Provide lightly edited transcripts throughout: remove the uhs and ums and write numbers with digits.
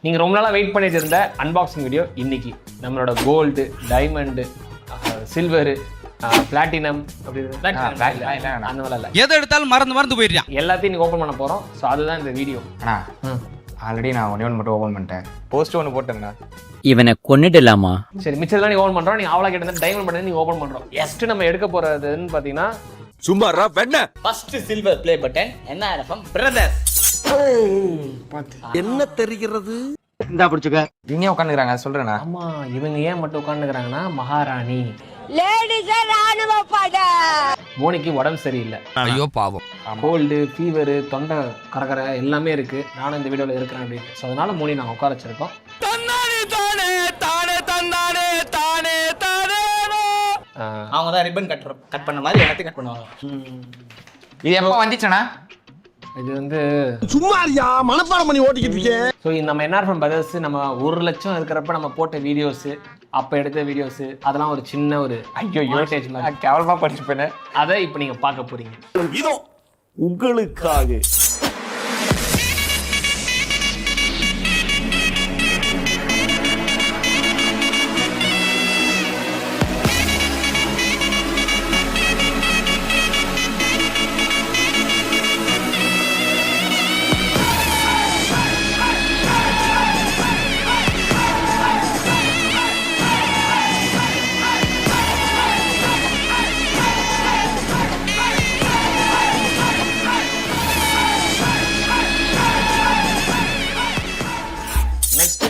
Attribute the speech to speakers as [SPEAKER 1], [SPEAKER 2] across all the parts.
[SPEAKER 1] நீங்கள் ரொம்ப நாளாக வெயிட் பண்ணிட்டு இருந்த அன்பாக்சிங் வீடியோ இன்னைக்கு நம்மளோட கோல்டு, டைமண்டு, சில்வரு, பிளாட்டினம் அந்த மாதிரிலாம்
[SPEAKER 2] எதை எடுத்தாலும் மறந்து போயிடுறான்.
[SPEAKER 1] எல்லாத்தையும் நீங்கள் ஓப்பன் பண்ண போகிறோம். ஸோ அதுதான் இந்த வீடியோ.
[SPEAKER 3] ஆல்ரெடி நான் ஒன்று மட்டும் ஓப்பன் பண்ணிட்டேன். போஸ்ட் ஒன்று போட்டேங்கண்ணா.
[SPEAKER 4] இவனை கொன்னிடலாமா?
[SPEAKER 1] சரி, மிச்சம் நீ ஓப்பன் பண்ணுறோம். நீங்கள் அவ்வளோ கேட்டு டைமண்ட் பண்ணி நீங்கள் ஓப்பன் பண்ணுறோம். நெக்ஸ்ட் நம்ம எடுக்க போகிறதுன்னு பார்த்தீங்கன்னா
[SPEAKER 3] சும்மாரா வெண்ண
[SPEAKER 4] first silver play button NRFM brothers.
[SPEAKER 5] என்ன தெரிகிறது?
[SPEAKER 3] இந்தா பிடிச்சுக்க. இங்கே உட்காந்துக்கிறாங்க சொல்றேண்ணா.
[SPEAKER 1] ஆமாம், இவங்க ஏன் மட்டும் உட்காந்துக்கிறாங்கன்னா மகாராணி மோனிக்கு உடம்பு சரியில்லை.
[SPEAKER 2] ஐயோ பாவம்.
[SPEAKER 1] கோல்டு, ஃபீவரு, தொண்டை கரகரை எல்லாமே இருக்கு. நானும் இந்த வீடியோவில் இருக்கிறேன் அப்படின்னு. ஸோ அதனால மோனி நாங்கள் உட்கார வச்சிருக்கோம்.
[SPEAKER 4] அவங்க தான் ரிப்பன் கட் பண்ண மாதிரி எல்லாத்தையும் கட் பண்ணுவாங்க.
[SPEAKER 3] இது எப்போ வந்துச்சுண்ணா?
[SPEAKER 1] இது வந்து
[SPEAKER 5] சும்மாரியா மனப்பாடம் பண்ணி ஓட்டிக்கிட்டு இருக்கேன்.
[SPEAKER 1] ஸோ நம்ம NRFM பிரதர்ஸ் நம்ம 1 லட்சம் இருக்கிறப்ப நம்ம போட்ட வீடியோஸு, அப்போ எடுத்த வீடியோஸு, அதெல்லாம் ஒரு சின்ன ஒரு யோசேஜ் மாதிரி
[SPEAKER 3] கேவலமாக படிச்சுப்பேன்.
[SPEAKER 1] அதை இப்போ நீங்கள் பார்க்க போறீங்க.
[SPEAKER 5] இதோ உங்களுக்காக.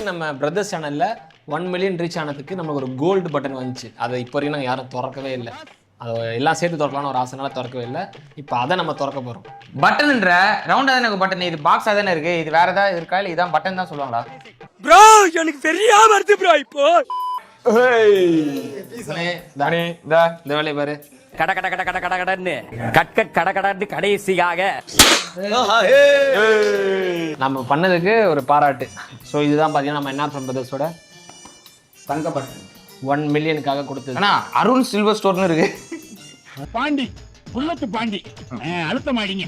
[SPEAKER 1] நம்ம பிரதர்ஸ் சேனல்ல 1 மில்லியன் ரீச் ஆனதுக்கு நமக்கு ஒரு கோல்டு பட்டன் வந்துச்சு. அதை இப்போ வரைக்கும் நாங்கள் யாரும் திறக்கவே இல்லை. அதை எல்லாம் சேர்த்து திறக்கலாம்னு ஒரு ஆசைனால திறக்கவே இல்லை. இப்போ அதை நம்ம திறக்க போகிறோம்.
[SPEAKER 3] பட்டன்ன்ற ரவுண்டாக தானே பட்டன், இது பாக்ஸாக தானே இருக்கு. இது வேற ஏதாவது இருக்கா இல்லை இதான் பட்டன் தான் சொல்லுவாங்களா?
[SPEAKER 2] ப்ரோ எனக்கு தெரியாம வருது ப்ரோ. இப்போ
[SPEAKER 1] இந்த வேலையை பாரு.
[SPEAKER 4] கட கட கட கட கட கடன்னு கட கடன்னு கடைசியாக
[SPEAKER 1] நம்ம பண்ணதுக்கு ஒரு பாராட்டு. ஸோ இதுதான் பார்த்தீங்கன்னா நம்ம NRFM பிரதர்ஸோட
[SPEAKER 3] தங்க பட்டன்
[SPEAKER 1] 1 மில்லியனுக்காக கொடுத்தது.
[SPEAKER 3] அண்ணா அருண் சில்வர் ஸ்டோர்னு இருக்கு.
[SPEAKER 6] பாண்டி புல்லத்து பாண்டி அழுத்த மாட்டீங்க.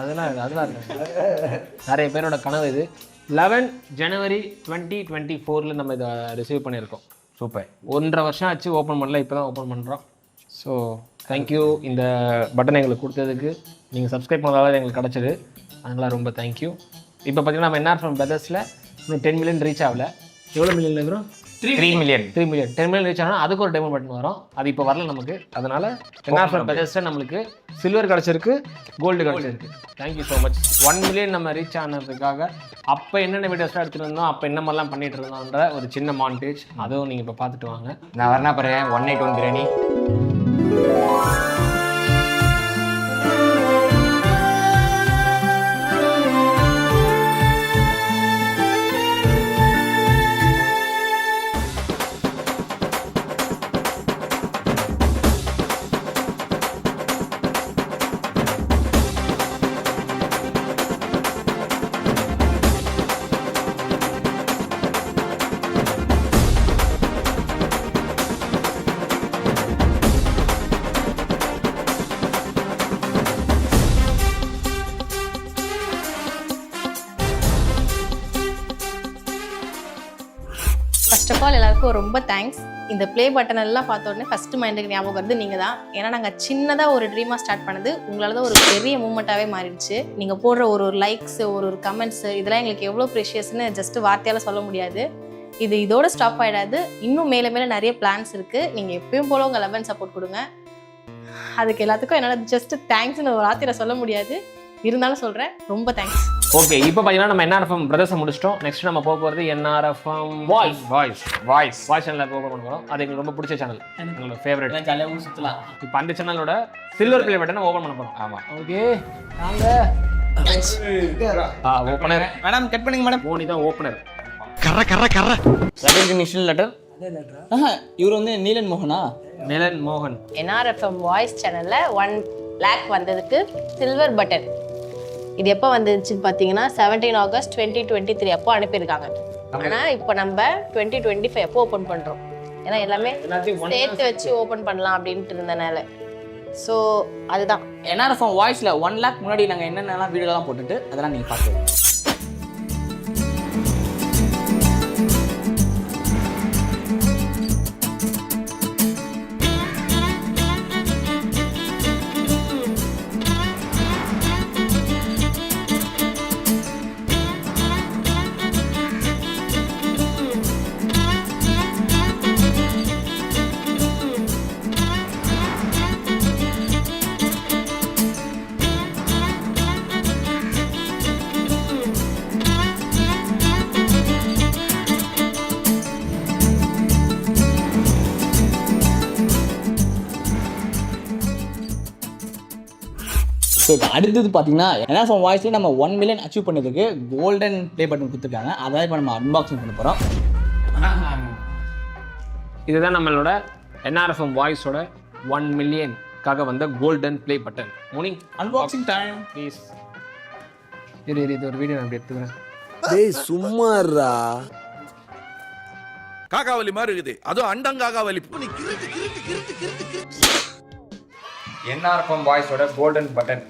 [SPEAKER 1] அதெல்லாம் நிறைய பேரோட கனவு இது. 11 ஜனவரி 2024 நம்ம இதை ரிசீவ் பண்ணியிருக்கோம்.
[SPEAKER 3] சூப்பர்.
[SPEAKER 1] 1.5 வருஷம் ஆச்சு ஓப்பன் பண்ணல, இப்போ தான் ஓப்பன் பண்ணுறோம். ஸோ தேங்க்யூ இந்த பட்டன் எங்களுக்கு கொடுத்ததுக்கு. நீங்கள் சப்ஸ்கிரைப் பண்ணதால எங்களுக்கு கிடச்சிது, அதனால ரொம்ப தேங்க்யூ. இப்போ பார்த்தீங்கன்னா நம்ம NRFM பிரதர்ஸில் இன்னும் 10 மில்லியன் ரீச் ஆகல. எவ்வளோ மில்லியன் வரும்?
[SPEAKER 3] 3 மில்லியன்.
[SPEAKER 1] 10 மில்லியன் ரீச் ஆனால் அதுக்கு ஒரு டைமண்ட் பட்டன் வரும். அது இப்போ வரல நமக்கு. அதனால NRFM பிரதர்ஸில் நம்மளுக்கு சில்வர் கிடச்சிருக்கு, கோல்டு கிடச்சிருக்கு. Thank you so much. 1 மில்லியன் நம்ம ரீச் ஆனதுக்காக அப்போ என்னென்ன வீடியோஸ்லாம் எடுத்துகிட்டு இருந்தோம், அப்போ என்ன மாதிரிலாம் பண்ணிட்டு இருந்தோன்ற ஒரு சின்ன மாண்டேஜ், அதுவும் நீங்கள் இப்போ பார்த்துட்டு வாங்க.
[SPEAKER 3] நான் வரனா பாரு 181 பிரியாணி.
[SPEAKER 7] ஃபர்ஸ்ட் ஆஃப் ஆல் எல்லாருக்கும் ரொம்ப தேங்க்ஸ். இந்த ப்ளே பட்டன் எல்லாம் பார்த்த உடனே ஃபர்ஸ்ட் மைண்டுக்கு ஞாபகம் வருது நீங்கள் தான். ஏன்னா நாங்கள் சின்னதாக ஒரு ட்ரீமாக ஸ்டார்ட் பண்ணது உங்களால் தான் ஒரு பெரிய மூமெண்ட்டாகவே மாறிடுச்சு. நீங்கள் போடுற ஒரு லைக்ஸ், ஒரு கமெண்ட்ஸு, இதெல்லாம் எங்களுக்கு எவ்வளோ ப்ரெஷியஸ்ன்னு ஜஸ்ட் வார்த்தையால் சொல்ல முடியாது. இதோட ஸ்டாப் ஆகிடாது. இன்னும் மேலே மேலே நிறைய பிளான்ஸ் இருக்குது. நீங்கள் எப்பயும் போல உங்கள் லவ் அண்ட் சப்போர்ட் கொடுங்க. அதுக்கு எல்லாத்துக்கும் என்னால் ஜஸ்ட் தேங்க்ஸ்னு ஒரு வார்த்தையில் சொல்ல முடியாது, இருந்தாலும் சொல்கிறேன். ரொம்ப தேங்க்ஸ்.
[SPEAKER 1] ஓகே, இப்போ பார்த்தீங்கன்னா நம்ம NRFM பிரதர்ஸை முடிச்சிட்டோம். நெக்ஸ்ட் நம்ம போக போகிறது NRFM வாய்ஸ் சேனலில் ஓப்பன் பண்ண போகிறோம். அது எங்களுக்கு ரொம்ப பிடிச்ச சேனல், எங்களோட ஃபேவரட்.
[SPEAKER 4] ஜாலியாக ஊர் சுற்றலாம்.
[SPEAKER 1] இப்போ அந்த சேனலோட சில்வர் ப்ளே பட்டனை ஓப்பன் பண்ண போகிறோம்.
[SPEAKER 3] ஆமாம்.
[SPEAKER 1] ஓகே, நாங்க ஓப்பனர்
[SPEAKER 4] மேடம் கட் பண்ணுங்க மேடம்.
[SPEAKER 1] மோனி தான் ஓப்பனர்.
[SPEAKER 4] Recognition letter. இவர் வந்து நீலன் மோகனா?
[SPEAKER 1] நிலன் மோகன்.
[SPEAKER 7] NRFM வாய்ஸ் சேனலில் 1 லேக் வந்ததுக்கு சில்வர் பட்டன். இது எப்போ வந்துச்சுன்னு பார்த்தீங்கன்னா 17 ஆகஸ்ட் 2023 அப்போ அனுப்பியிருக்காங்க. ஆனால் இப்போ நம்ம 2025 எப்போ ஓப்பன் பண்ணுறோம். ஏன்னா எல்லாமே சேர்த்து வச்சு ஓப்பன் பண்ணலாம் அப்படின்ட்டு இருந்தனால ஸோ அதுதான்.
[SPEAKER 4] NRFM வாய்ஸ்ல 1 lakh முன்னாடி நாங்கள் என்னென்னலாம் வீடியோலாம் போட்டுட்டு அதெல்லாம் நீங்கள் பார்த்துருவோம். ஸோ இப்போ அடுத்தது பார்த்தீங்கன்னா NRFM வாய்ஸில் நம்ம 1 million அச்சீவ் பண்ணதுக்கு கோல்டன் ப்ளே பட்டன் கொடுத்துருக்காங்க. அதான் இப்போ நம்ம அன்பாக்சிங் பண்ண போகிறோம்.
[SPEAKER 1] இதுதான் நம்மளோட NRFM வாய்ஸோட 1 millionக்காக வந்த golden play button. Morning
[SPEAKER 4] unboxing time
[SPEAKER 1] please. இது ஒரு வீடியோ நான் அப்படி எடுத்துக்கிறேன்.
[SPEAKER 5] டேய் சும்மாறா.
[SPEAKER 8] காக்காவலி மாதிரி இருக்குது, அதுவும் அண்டங்காக்காவலி.
[SPEAKER 3] NRFM வாய்ஸோட கோல்டன் பட்டன்.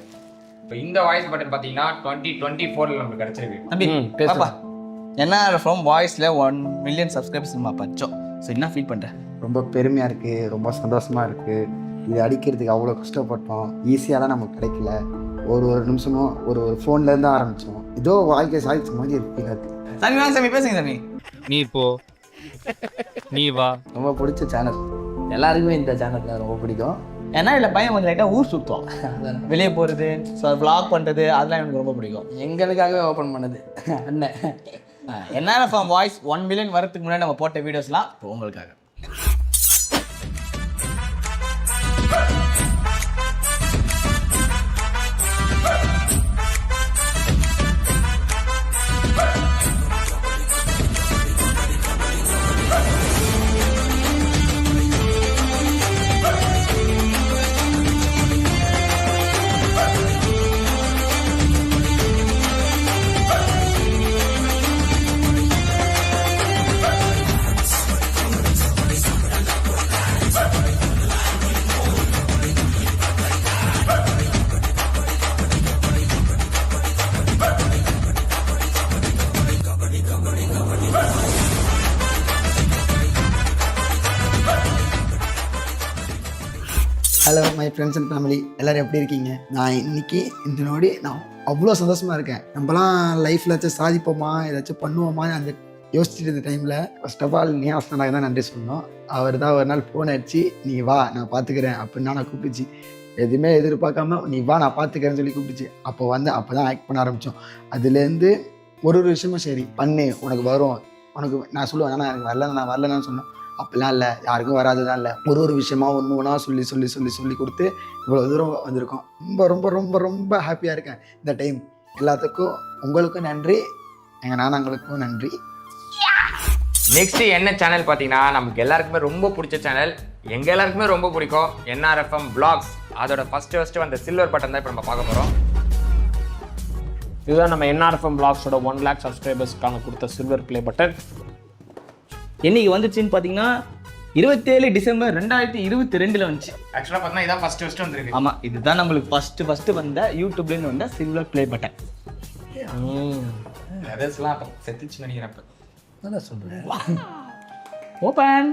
[SPEAKER 3] இப்போ இந்த வாய்ஸ் பட்டன் பார்த்தீங்கன்னா 2024 நமக்கு கிடைச்சிருக்கு.
[SPEAKER 4] தம்பி பாப்பா NRFM வாய்ஸில் 1 million சப்ஸ்கிரைபர்ஸ் நம்ம பச்சோம். ஸோ என்ன ஃபீல் பண்ணுறேன்?
[SPEAKER 9] ரொம்ப பெருமையாக இருக்குது, ரொம்ப சந்தோஷமாக இருக்குது. இது அடிக்கிறதுக்கு அவ்வளோ கஷ்டப்பட்டோம், ஈஸியாலாம் நமக்கு கிடைக்கல. ஒரு நிமிஷமும் ஒரு ஃபோன்லேருந்து ஆரம்பித்தோம். ஏதோ வாழ்க்கை சாதிச்ச மாதிரி இருக்கு.
[SPEAKER 4] சாமி வாங்க சாமி, பேசுங்க சாமி.
[SPEAKER 2] நீ போ, நீ வா.
[SPEAKER 9] ரொம்ப பிடிச்ச சேனல், எல்லாருக்குமே இந்த சேனலில் ரொம்ப பிடிக்கும்.
[SPEAKER 4] ஏன்னா இல்லை பையன் கொஞ்சம் லைட்டாக ஊர் சுற்றுவோம், வெளியே போகிறது, ஸோ வ்ளாக் பண்ணுறது, அதெல்லாம் எனக்கு ரொம்ப பிடிக்கும்.
[SPEAKER 9] எங்களுக்காகவே ஓப்பன் பண்ணது அண்ணன்.
[SPEAKER 4] NRFM வாய்ஸ் 1 million வரதுக்கு முன்னாடி நம்ம போட்ட வீடியோஸ்லாம் இப்போ உங்களுக்காக.
[SPEAKER 9] Hello my friends and family, எல்லோரும் எப்படி இருக்கீங்க? நான் இன்னைக்கு இந்த நொடி நான் அவ்வளோ சந்தோஷமாக இருக்கேன். நம்மலாம் லைஃப்பில் ஏதாச்சும் சாதிப்போமா, ஏதாச்சும் பண்ணுவோமா அந்த யோசிச்சுட்டு இருந்த டைமில் ஃபர்ஸ்ட் ஆஃப் ஆல் நியாஸ்னாக தான் நன்றி சொல்லணும். அவர் தான் ஒரு நாள் ஃபோன் அடிச்சு நீ வா நான் பார்த்துக்கிறேன் அப்படின்னா நான் கூப்பிடுச்சு. எதுவுமே எதிர்பார்க்காம நீ வா நான் பார்த்துக்கிறேன்னு சொல்லி கூப்பிடுச்சு. அப்போ தான் ஆக்ட் பண்ண ஆரம்பித்தோம். அதுலேருந்து ஒரு விஷயமும் சரி பண்ணு, உனக்கு வரும், உனக்கு நான் சொல்லுவேன், ஆனால் எனக்கு நான் வரலன்னு சொன்னேன். அப்படிலாம் இல்லை, யாருக்கும் வராதுதான் இல்லை. ஒரு விஷயமா ஒன்றா சொல்லி கொடுத்து இவ்வளோ தூரம் வந்திருக்கோம். ரொம்ப ரொம்ப ரொம்ப ரொம்ப ஹாப்பியாக இருக்கேன் இந்த டைம். எல்லாத்துக்கும் உங்களுக்கும் நன்றி, எங்கள் நானாங்களுக்கும் நன்றி.
[SPEAKER 3] நெக்ஸ்ட் என்ன சேனல் பார்த்தீங்கன்னா நமக்கு எல்லாருக்குமே ரொம்ப பிடிச்ச சேனல், எங்கள் எல்லாருக்குமே ரொம்ப பிடிக்கும் NRFM vlogs. அதோட ஃபர்ஸ்ட் வந்த சில்வர் பட்டன் தான் இப்போ நம்ம பார்க்க போகிறோம்.
[SPEAKER 1] இதுதான் நம்ம NRFM vlogsோட 1 lakh சப்ஸ்கிரைபர்ஸ்க்கான கொடுத்த சில்வர் ப்ளே பட்டன்.
[SPEAKER 4] என்னைக்கு வந்துச்சுன்னு பார்த்தீங்கன்னா 27 டிசம்பர் 2022 வந்துச்சு.
[SPEAKER 3] ஆக்சுவலாக பார்த்தீங்கன்னா இதான் ஃபர்ஸ்ட் வந்துருக்கு.
[SPEAKER 4] ஆமாம், இதுதான் நம்மளுக்கு ஃபஸ்ட்டு வந்த யூடியூப்லேருந்து வந்த சில்வர் ப்ளே பட்டன்.
[SPEAKER 3] அதர்ஸ்லாம் அப்போ செத்துச்சு நினைக்கிறப்ப
[SPEAKER 9] நல்லா சொல்கிறேன்.
[SPEAKER 4] ஓப்பன்.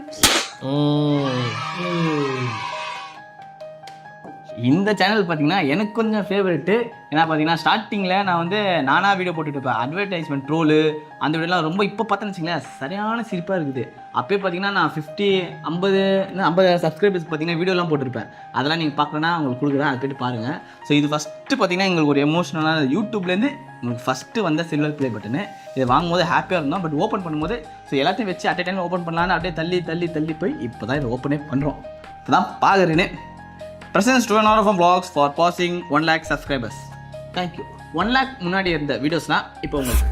[SPEAKER 4] இந்த சேனல் பார்த்தீங்கன்னா எனக்கு கொஞ்சம் ஃபேவரெட்டு. ஏன்னா பார்த்தீங்கன்னா ஸ்டார்டிங்கில் நான் வந்து நானாக வீடியோ போட்டுட்டு இருப்பேன், அட்வர்டைஸ்மெண்ட் ட்ரோலு அந்த வீடியோலாம் ரொம்ப இப்போ பார்த்தேன்னு வச்சுங்களேன் சரியான சிரிப்பாக இருக்குது. அப்போயே பார்த்தீங்கன்னா நான் 50 சப்ஸ்கிரைபர்ஸ் பார்த்தீங்கன்னா வீடியோலாம் போட்டிருப்பேன். அதெல்லாம் நீங்கள் பார்க்கலன்னா உங்களுக்கு கொடுக்குறேன், அது போய்ட்டு பாருங்கள். ஸோ இது ஃபஸ்ட்டு பார்த்தீங்கன்னா எங்களுக்கு ஒரு எமோஷனலான யூடியூப்லேருந்து உங்களுக்கு ஃபஸ்ட்டு வந்த சில்வர் ப்ளே பட்டனு. இதை வாங்கும்போது ஹாப்பியாக இருந்தோம், பட் ஓப்பன் பண்ணும்போது ஸோ எல்லாத்தையும் வச்சு அட் டைம் ஓப்பன் பண்ணலான்னு அப்படியே தள்ளி போய் இப்போ தான் இதை ஓப்பனே பண்ணுறோம். இப்போ தான் பார்க்குறேன்னு. Presents to NRFM vlogs for passing 1 lakh subscribers. Thank you. 1 lakh முன்னாடி இருந்த வீடியோஸ்லாம் இப்போ உங்களுக்கு.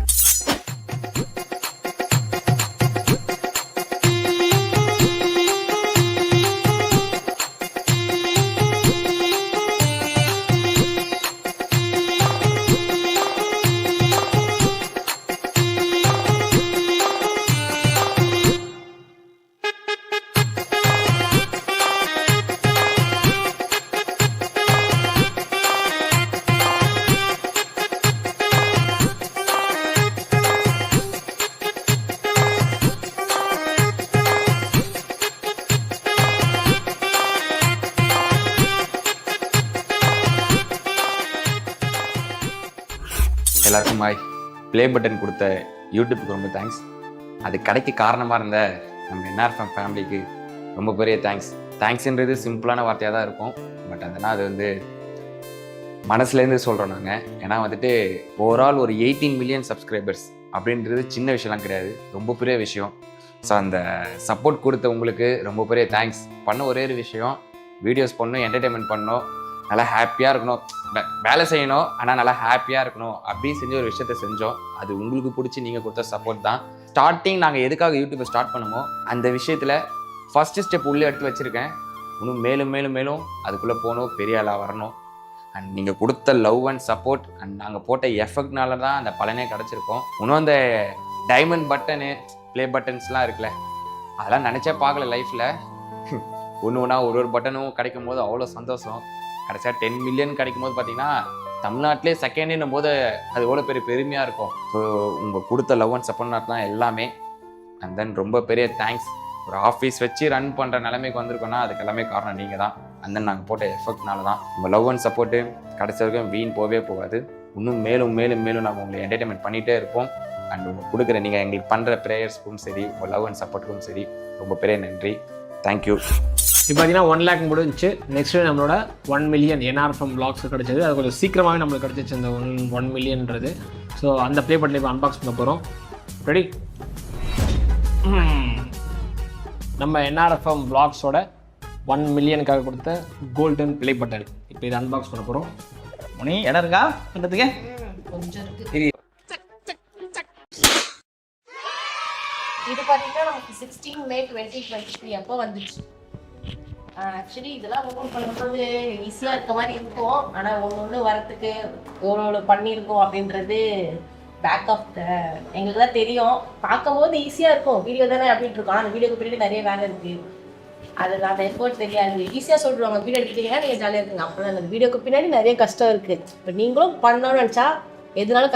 [SPEAKER 3] எல்லாருக்கும் ஹாய். ப்ளே பட்டன் கொடுத்த யூடியூப்புக்கு ரொம்ப தேங்க்ஸ். அது கடைக்கு காரணமாக இருந்த நம்ம என்ஆர்எஃப்எம் ஃபேமிலிக்கு ரொம்ப பெரிய தேங்க்ஸ்ன்றது சிம்பிளான வார்த்தையாக தான் இருக்கும். பட் அதனால் அது வந்து மனசுலேருந்து சொல்கிறோம் நாங்கள். ஏன்னா வந்துட்டு ஓவரால் ஒரு 18 மில்லியன் சப்ஸ்கிரைபர்ஸ் அப்படின்றது சின்ன விஷயம்லாம் கிடையாது, ரொம்ப பெரிய விஷயம். ஸோ அந்த சப்போர்ட் கொடுத்த உங்களுக்கு ரொம்ப பெரிய தேங்க்ஸ். பண்ண ஒரே ஒரு விஷயம், வீடியோஸ் பண்ணணும், என்டர்டெயின்மெண்ட் பண்ணணும், நல்லா ஹாப்பியாக இருக்கணும், வேலை செய்யணும் ஆனால் நல்லா ஹாப்பியாக இருக்கணும் அப்படின்னு செஞ்ச ஒரு விஷயத்த செஞ்சோம். அது உங்களுக்கு பிடிச்சி நீங்கள் கொடுத்த சப்போர்ட் தான். ஸ்டார்டிங் நாங்கள் எதுக்காக யூடியூப்பை ஸ்டார்ட் பண்ணுமோ அந்த விஷயத்தில் ஃபஸ்ட்டு ஸ்டெப் உள்ளே எடுத்து வச்சுருக்கேன். இன்னும் மேலும் மேலும் மேலும் அதுக்குள்ளே போகணும், பெரிய ஆளாக வரணும். அண்ட் நீங்கள் கொடுத்த லவ் அண்ட் சப்போர்ட் அண்ட் நாங்கள் போட்ட எஃபெக்ட்னால தான் அந்த பலனே கிடச்சிருக்கோம். இன்னும் அந்த டைமண்ட் பட்டனு ப்ளே பட்டன்ஸ்லாம் இருக்குல்ல, அதெல்லாம் நினச்சே பார்க்கல லைஃப்பில். ஒன்று ஒன்றா ஒரு பட்டனும் கிடைக்கும் போது அவ்வளோ சந்தோஷம். கடைசியாக 10 மில்லியன் கிடைக்கும் போது பார்த்தீங்கன்னா தமிழ்நாட்டிலே செகண்ட்னும் போது அது எவ்வளோ பெரிய பெருமையாக இருக்கும். ஸோ உங்கள் கொடுத்த லவ் அண்ட் சப்போர்ட் தான் எல்லாமே. அண்ட் தென் ரொம்ப பெரிய தேங்க்ஸ். ஒரு ஆஃபீஸ் வச்சு ரன் பண்ணுற நிலைமைக்கு வந்திருக்கோன்னா அதுக்கு எல்லாமே காரணம் நீங்கள் தான். அண்ட் தென் நாங்கள் போட்ட எஃபெக்ட்னால தான். உங்கள் லவ் அண்ட் சப்போர்ட்டு கடைசி வரைக்கும் வீண் போகாது. இன்னும் மேலும் மேலும் மேலும் நாங்கள் உங்களை என்டர்டெயின்மெண்ட் பண்ணிகிட்டே இருப்போம். அண்ட் உங்கள் கொடுக்குற நீங்கள் எங்களுக்கு பண்ணுற ப்ரேயர்ஸ்க்கும் சரி, உங்கள் லவ் அண்ட் சப்போர்ட்டுக்கும் சரி ரொம்ப பெரிய நன்றி. தேங்க்யூ.
[SPEAKER 1] இப்போ பார்த்தீங்கன்னா 1 lakh முடிஞ்சிச்சு. நெக்ஸ்ட்டு நம்மளோட 1 மில்லியன் என்ஆர்எஃப்எம் vlogs கிடச்சிது. அது கொஞ்சம் சீக்கிரமாகவே நம்மளுக்கு கிடச்சிச்சு இந்த 1 மில்லியன்றது. ஸோ அந்த ப்ளே பட்டன் இப்போ அன்பாக்ஸ் பண்ண போகிறோம். ரெடி? நம்ம என்ஆர்எஃப்எம் vlogsோட 1 மில்லியனுக்காக கொடுத்த கோல்டன் ப்ளே பட்டன் இப்போ இதை அன்பாக்ஸ் பண்ண போகிறோம்.
[SPEAKER 4] முனி இடம் இருக்கா பண்ணுறதுக்கு?
[SPEAKER 7] கொஞ்சம் இருக்கு. இது பார்த்தீங்கன்னா நமக்கு 16 May 2023 அப்போ வந்துச்சு. ஆக்சுவலி இதெல்லாம் ஓப்பன் பண்ணும்போது ஈஸியாக இருக்க மாதிரி இருக்கும், ஆனால் ஒன்று வரத்துக்கு எவ்வளோ பண்ணியிருக்கோம் அப்படின்றது பேக் ஆஃப் த எங்களுக்கு தான் தெரியும். பார்க்கும்போது ஈஸியாக இருக்கும், வீடியோ தானே அப்படின்ட்டு இருக்கோம். ஆனால் அந்த வீடியோக்கு பின்னாடி நிறைய வேலை இருக்குது. அது அந்த எஃபோர்ட் தெரியாது. ஈஸியாக சொல்லிடுவாங்க, வீடியோ எடுத்துட்டீங்கன்னா நீங்கள் ஜாலியாக இருக்குங்க. அப்படின்னா அந்த வீடியோக்கு பின்னாடி நிறைய கஷ்டம் இருக்குது. இப்போ நீங்களும் பண்ணணும்னு நினச்சா எதுனாலும்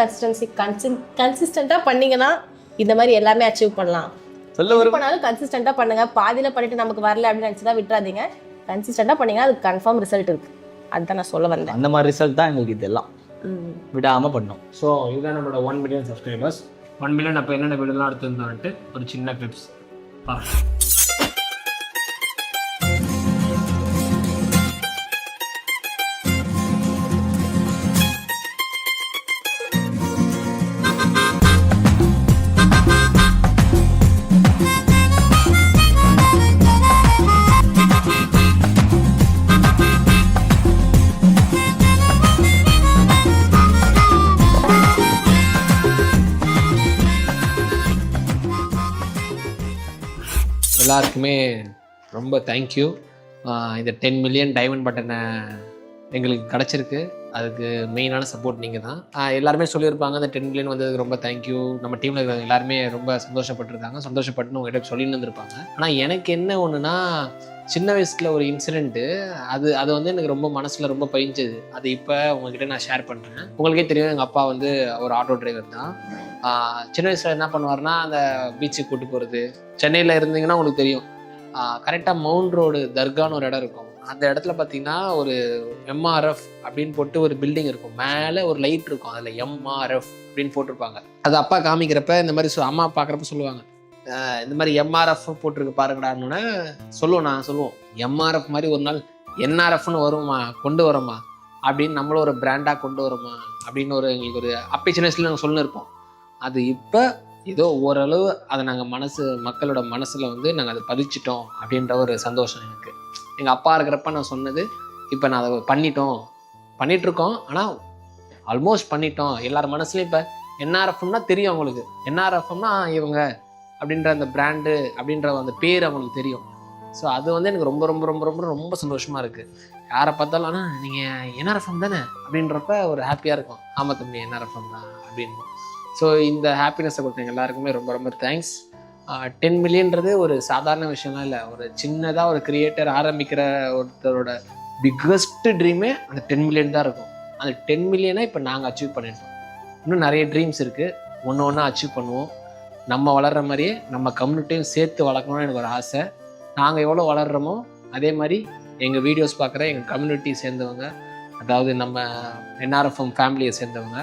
[SPEAKER 7] கன்சிஸ்டண்ட்டாக பண்ணிங்கன்னா இந்த மாதிரி எல்லாமே அச்சீவ் பண்ணலாம். பண்ணாலும் கன்சிஸ்டண்ட்டாக பண்ணுங்க. பாதியில் பண்ணிட்டு நமக்கு வரல அப்படின்னு நினச்சி தான் விட்டுறாதீங்க. கன்சிஸ்டண்ட்டாக பண்ணீங்கன்னா அதுக்கு கன்ஃபார்ம் ரிசல்ட் இருக்குது. அதுதான் நான் சொல்ல வந்தேன்.
[SPEAKER 4] அந்த மாதிரி ரிசல்ட் தான் எங்களுக்கு இதெல்லாம் விடாமல் பண்ணோம்.
[SPEAKER 1] ஸோ இதுதான் நம்மளோட 1 மில்லியன் சப்ஸ்கிரைபர்ஸ். 1 மில்லியன் அப்போ என்னென்ன வீடியோலாம் எடுத்துருந்தோன்ட்டு ஒரு சின்ன கிளிப்ஸ் பாருங்கள். எல்லாருக்குமே ரொம்ப தேங்க்யூ. இந்த 10 மில்லியன் டைமண்ட் பட்டனை எங்களுக்கு கிடச்சிருக்கு. அதுக்கு மெயினான சப்போர்ட் நீங்கள் தான். எல்லாருமே சொல்லியிருப்பாங்க அந்த 10 மில்லியன் வந்ததுக்கு ரொம்ப தேங்க்யூ. நம்ம டீமில் இருக்கிறவங்க எல்லாருமே ரொம்ப சந்தோஷப்பட்டிருக்காங்க. சந்தோஷப்பட்டுன்னு உங்கள்கிட்ட சொல்லின்னு இருந்திருப்பாங்க. ஆனால் எனக்கு என்ன ஒன்றுனா, சின்ன வயசில் ஒரு இன்சிடெண்ட்டு அது வந்து எனக்கு ரொம்ப மனசில் ரொம்ப பதிஞ்சது. அது இப்போ உங்ககிட்ட நான் ஷேர் பண்ணுறேன். உங்களுக்கே தெரியும், எங்கள் அப்பா வந்து ஒரு ஆட்டோ டிரைவர் தான். சின்ன வயசில் என்ன பண்ணுவார்னா, அந்த பீச்சுக்கு கூட்டு போகிறது. சென்னையில் இருந்தீங்கன்னா உங்களுக்கு தெரியும், கரெக்டாக மவுண்ட் ரோடு தர்கான்னு ஒரு இடம் இருக்கும். அந்த இடத்துல பார்த்தீங்கன்னா ஒரு MRF அப்படின்னு போட்டு ஒரு பில்டிங் இருக்கும். மேலே ஒரு லைட் இருக்கும், அதில் MRF அப்படின்னு போட்டிருப்பாங்க. அது அப்பா காமிக்கிறப்ப இந்த மாதிரி அம்மா பார்க்குறப்ப சொல்லுவாங்க, இந்த மாதிரி MRF போட்டிருக்கு பாருங்கடான்னு நான் சொல்லுவோம், MRF மாதிரி ஒரு நாள் NRFன்னு வருமா, கொண்டு வரோமா அப்படின்னு, நம்மளும் ஒரு பிராண்டாக கொண்டு வரோமா அப்படின்னு எங்களுக்கு ஒரு அப்போ சின்ன வயசுல நாங்கள் சொல்லியிருப்போம். அது இப்போ ஏதோ ஓரளவு அதை நாங்கள் மக்களோட மனசில் வந்து நாங்கள் அதை பதிச்சிட்டோம் அப்படின்ற ஒரு சந்தோஷம் எனக்கு. எங்கள் அப்பா இருக்கிறப்ப நான் சொன்னது, இப்போ நான் அதை பண்ணிகிட்ருக்கோம். ஆனால் ஆல்மோஸ்ட் பண்ணிட்டோம். எல்லார் மனசுலையும் இப்போ NRFம்னா தெரியும் அவங்களுக்கு. NRFம்னா இவங்க அப்படின்ற அந்த பிராண்டு அப்படின்ற அந்த பேர் அவங்களுக்கு தெரியும். ஸோ அது வந்து எனக்கு ரொம்ப ரொம்ப ரொம்ப ரொம்ப ரொம்ப சந்தோஷமாக இருக்குது. யாரை பார்த்தாலும் ஆனால் நீங்கள் NRFM தானே அப்படின்றப்ப ஒரு ஹாப்பியாக இருக்கும். ஆமாம் தம்பி, NRFM தான் அப்படின்னு. ஸோ இந்த ஹாப்பினஸை கொடுத்தீங்க எல்லாருக்குமே ரொம்ப ரொம்ப தேங்க்ஸ். 10 மில்லியன்றது ஒரு சாதாரண விஷயம்லாம் இல்லை. ஒரு சின்னதாக ஒரு கிரியேட்டர் ஆரம்பிக்கிற ஒருத்தரோட பிக்கஸ்ட் ட்ரீமே அந்த 10 மில்லியன் தான் இருக்கும். அந்த 10 மில்லியனை இப்போ நாங்கள் அச்சீவ் பண்ணிட்டோம். இன்னும் நிறைய ட்ரீம்ஸ் இருக்குது, ஒன்று ஒன்றா அச்சீவ் பண்ணுவோம். நம்ம வளர்கிற மாதிரியே நம்ம கம்யூனிட்டியும் சேர்த்து வளர்க்கணும்னு எனக்கு ஒரு ஆசை. நாங்கள் எவ்வளோ வளர்கிறோமோ அதே மாதிரி எங்கள் வீடியோஸ் பார்க்குற எங்கள் கம்யூனிட்டி சேர்ந்தவங்க, அதாவது நம்ம NRFM ஃபேமிலியை சேர்ந்தவங்க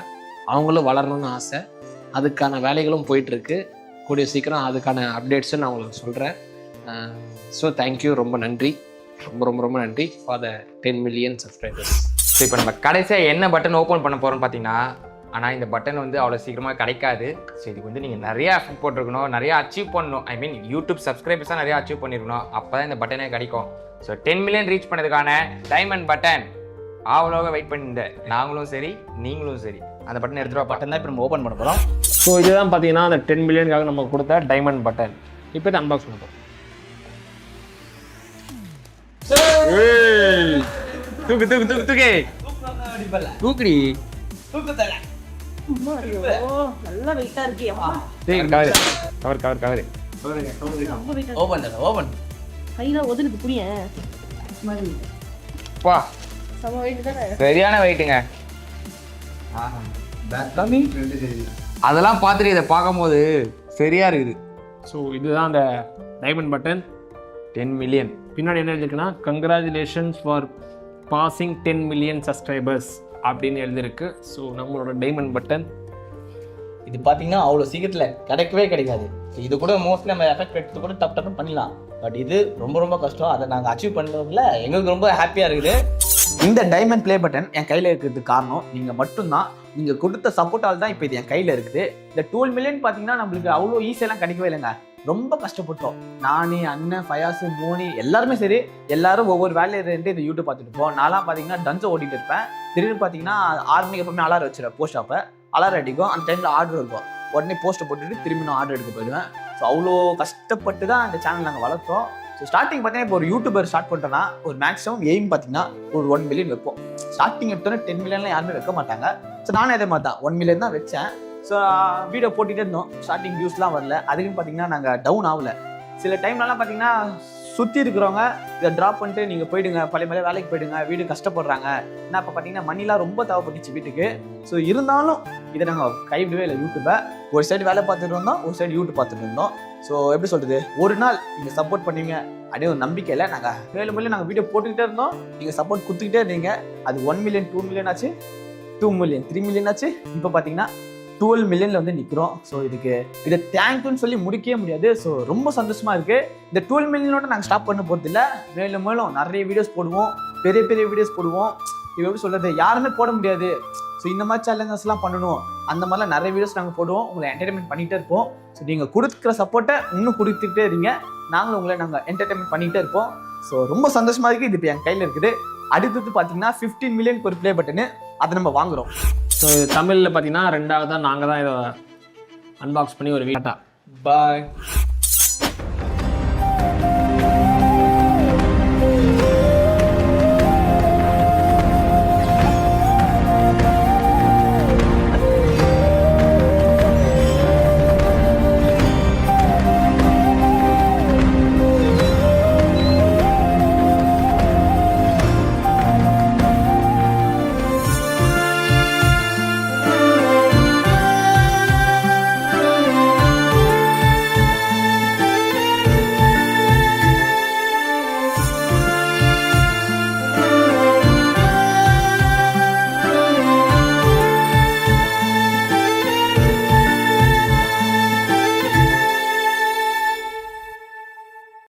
[SPEAKER 1] அவங்களும் வளரணும்னு ஆசை. அதுக்கான வேலைகளும் போயிட்டுருக்கு. கூடிய சீக்கிரம் அதுக்கான அப்டேட்ஸும் நான் உங்களுக்கு சொல்கிறேன். ஸோ தேங்க்யூ, ரொம்ப நன்றி, ரொம்ப ரொம்ப ரொம்ப நன்றி for the 10 million subscribers.
[SPEAKER 3] So இப்போ நம்ம கடைசியாக என்ன பட்டன் ஓப்பன் பண்ண போகிறோம்னு பார்த்தீங்கன்னா, ஆனால் இந்த பட்டன் வந்து அவ்வளோ சீக்கிரமாக கிடைக்காது. ஸோ இதுக்கு வந்து நீங்கள் நிறையா எஃபர்ட் போட்டிருக்கணும், நிறையா அச்சீவ் பண்ணணும். ஐ மீன் யூடியூப் சப்ஸ்கிரைபர்ஸாக நிறையா அச்சீவ் பண்ணியிருக்கணும், அப்போ தான் இந்த பட்டனே கிடைக்கும். ஸோ 10 million ரீச் பண்ணதுக்கான டைமண்ட் பட்டன் அவ்வளோவா வெயிட் பண்ணியிருந்த நாங்களும் சரி நீங்களும் சரி அந்த பட்டன் எடுத்துகிட்டு
[SPEAKER 4] பட்டன் தான் இப்போ நம்ம ஓப்பன் பண்ண போகிறோம்.
[SPEAKER 1] ஸோ இதுதான் பார்த்தீங்கன்னா அந்த 10 millionக்காக நம்ம கொடுத்த டைமண்ட் பட்டன். இப்போ இதை அன்பாக்ஸ் பண்ண போகிறோம்.
[SPEAKER 3] தூக்கு தூக்கு தூக்கு தூக்கே தூக்குடி
[SPEAKER 7] நல்லா வெயிட்டா இருக்கு.
[SPEAKER 3] கவர் கவர் கவர்
[SPEAKER 4] ஓப்பன்
[SPEAKER 7] கையில ஒதுனுக்கு புரிய
[SPEAKER 3] வா
[SPEAKER 7] சம வெயிட் தானே.
[SPEAKER 3] சரியான வெயிட்டுங்க. அதெல்லாம் பார்த்துட்டு இதை பார்க்கும்போது சரியா இருக்குது.
[SPEAKER 1] ஸோ இதுதான் அந்த டைமண்ட் பட்டன்.
[SPEAKER 3] 10 million
[SPEAKER 1] பின்னாடி என்ன எழுதிருக்குன்னா congratulations for passing 10 million subscribers அப்படின்னு எழுதிருக்கு. ஸோ நம்மளோட டைமண்ட் பட்டன்
[SPEAKER 4] இது பார்த்தீங்கன்னா அவ்வளோ சீக்கிரத்தில் கிடைக்கவே கிடைக்காது. இது கூட மோஸ்ட்லி நம்ம எஃபெக்ட் எடுத்து கூட டப்புன்னு பண்ணிடலாம். பட் இது ரொம்ப ரொம்ப கஷ்டம். அதை நாங்கள் அச்சீவ் பண்ணுறதுல எங்களுக்கு ரொம்ப ஹாப்பியாக இருக்குது. இந்த டைமண்ட் ப்ளே பட்டன் என் கையில் இருக்கிறதுக்கு காரணம் நீங்கள் மட்டும்தான். நீங்கள் கொடுத்த சப்போர்ட்டால் தான் இப்போ இது என் கையில் இருக்குது. இந்த 12 million பார்த்தீங்கன்னா நம்மளுக்கு அவ்வளோ ஈஸியெல்லாம் கிடைக்கவே இல்லைங்க. ரொம்ப கஷ்டப்பட்டோம். நான், அண்ணன், ஃபயாஸ், மோனி எல்லாருமே சரி, எல்லாரும் ஒவ்வொரு வேலையை இருந்து இந்த யூடியூப் பார்த்துட்டு இருப்போம். நான்லாம் பார்த்தீங்கன்னா டன்ஸை ஓட்டிகிட்டு இருப்பேன். திடீர்னு பார்த்தீங்கன்னா 6 மணிக்கு எப்பவுமே அலாரம் வச்சிருவேன். போஸ்ட் ஆப்பை அலாரம் அடிக்கும். அந்த டைமில் ஆர்டர் இருக்கும். உடனே போஸ்ட்டை போட்டுட்டு திரும்பி நான் ஆர்டர் எடுக்க போயிடுவேன். ஸோ அவ்வளோ கஷ்டப்பட்டு தான் இந்த சேனல் நாங்கள் வளர்த்தோம். ஸோ ஸ்டார்டிங் பார்த்தீங்கன்னா இப்போ ஒரு யூடியூபர் ஸ்டார்ட் பண்ணிட்டோன்னா ஒரு மேக்ஸிமம் எய்ம் பார்த்தீங்கன்னா ஒரு 1 million வைப்போம். ஸ்டார்டிங் எடுத்தோன்னே 10 millionலாம் யாருமே வைக்க மாட்டாங்க. ஸோ நானும் அதே மாதிரி தான் 1 million தான் வச்சேன். ஸோ வீடியோ போட்டுகிட்டே இருந்தோம். ஸ்டார்டிங் வியூஸ்லாம் வரல. அதுக்குன்னு பார்த்தீங்கன்னா நாங்கள் டவுன் ஆகலை. சில டைம்லலாம் பார்த்தீங்கன்னா சுற்றி இருக்கிறவங்க இதை ட்ராப் பண்ணிட்டு நீங்கள் போயிடுங்க, பழைய மேலே வேலைக்கு போயிடுங்க, வீடு கஷ்டப்படுறாங்க. ஏன்னா இப்போ பார்த்தீங்கன்னா மணிலாம் ரொம்ப தேவைப்பட்டுச்சு வீட்டுக்கு. ஸோ இருந்தாலும் இதை நாங்கள் கைவிடவே இல்லை. யூடியூப்பை ஒரு சைடு வேலை பார்த்துட்டு இருந்தோம், ஒரு சைடு யூடியூப் பார்த்துட்டு இருந்தோம். ஸோ எப்படி சொல்கிறது, ஒரு நாள் நீங்கள் சப்போர்ட் பண்ணுவீங்க அப்படியே ஒரு நம்பிக்கையில் நாங்கள் மேலும் நாங்கள் வீடியோ போட்டுக்கிட்டே இருந்தோம். நீங்கள் சப்போர்ட் கொடுத்துக்கிட்டே இருந்தீங்க. அது 1 million 2 million ஆச்சு, 2 million 3 million ஆச்சு. இப்போ பார்த்தீங்கன்னா 12 millionல வந்து நிற்கிறோம். ஸோ இதை தேங்க்யூன்னு சொல்லி முடிக்கவே முடியாது. ஸோ ரொம்ப சந்தோஷமாக இருக்குது. இந்த 12 millionோட நாங்கள் ஸ்டாப் பண்ண போகிறது இல்லை. மேலும் மேலும் நிறைய வீடியோஸ் போடுவோம், பெரிய பெரிய வீடியோஸ் போடுவோம். இது எப்படி சொல்கிறது, யாருமே போட முடியாது. ஸோ இந்த மாதிரி சேலஞ்சஸ்லாம் பண்ணணும். அந்த மாதிரிலாம் நிறைய வீடியோஸ் நாங்கள் போடுவோம். உங்களை என்டர்டைன்மெண்ட் பண்ணிகிட்டே இருப்போம். ஸோ நீங்கள் கொடுக்குற சப்போர்ட்டை இன்னும் கொடுத்துக்கிட்டே இருங்க. நாங்களும் உங்களை நாங்கள் என்டர்டைன்மெண்ட் பண்ணிகிட்டே இருப்போம். ஸோ ரொம்ப சந்தோஷமாக இருக்குது. இது இப்போ என் கையில் இருக்குது. அடுத்தது பார்த்தீங்கன்னா 15 million ஒரு ப்ளே பட்டனு, அதை நம்ம வாங்குகிறோம்.
[SPEAKER 1] ஸோ தமிழில் பார்த்தீங்கன்னா 2வது தான் நாங்கள் தான் இதை அன்பாக்ஸ் பண்ணி ஒரு வீட்டா
[SPEAKER 4] பாய்.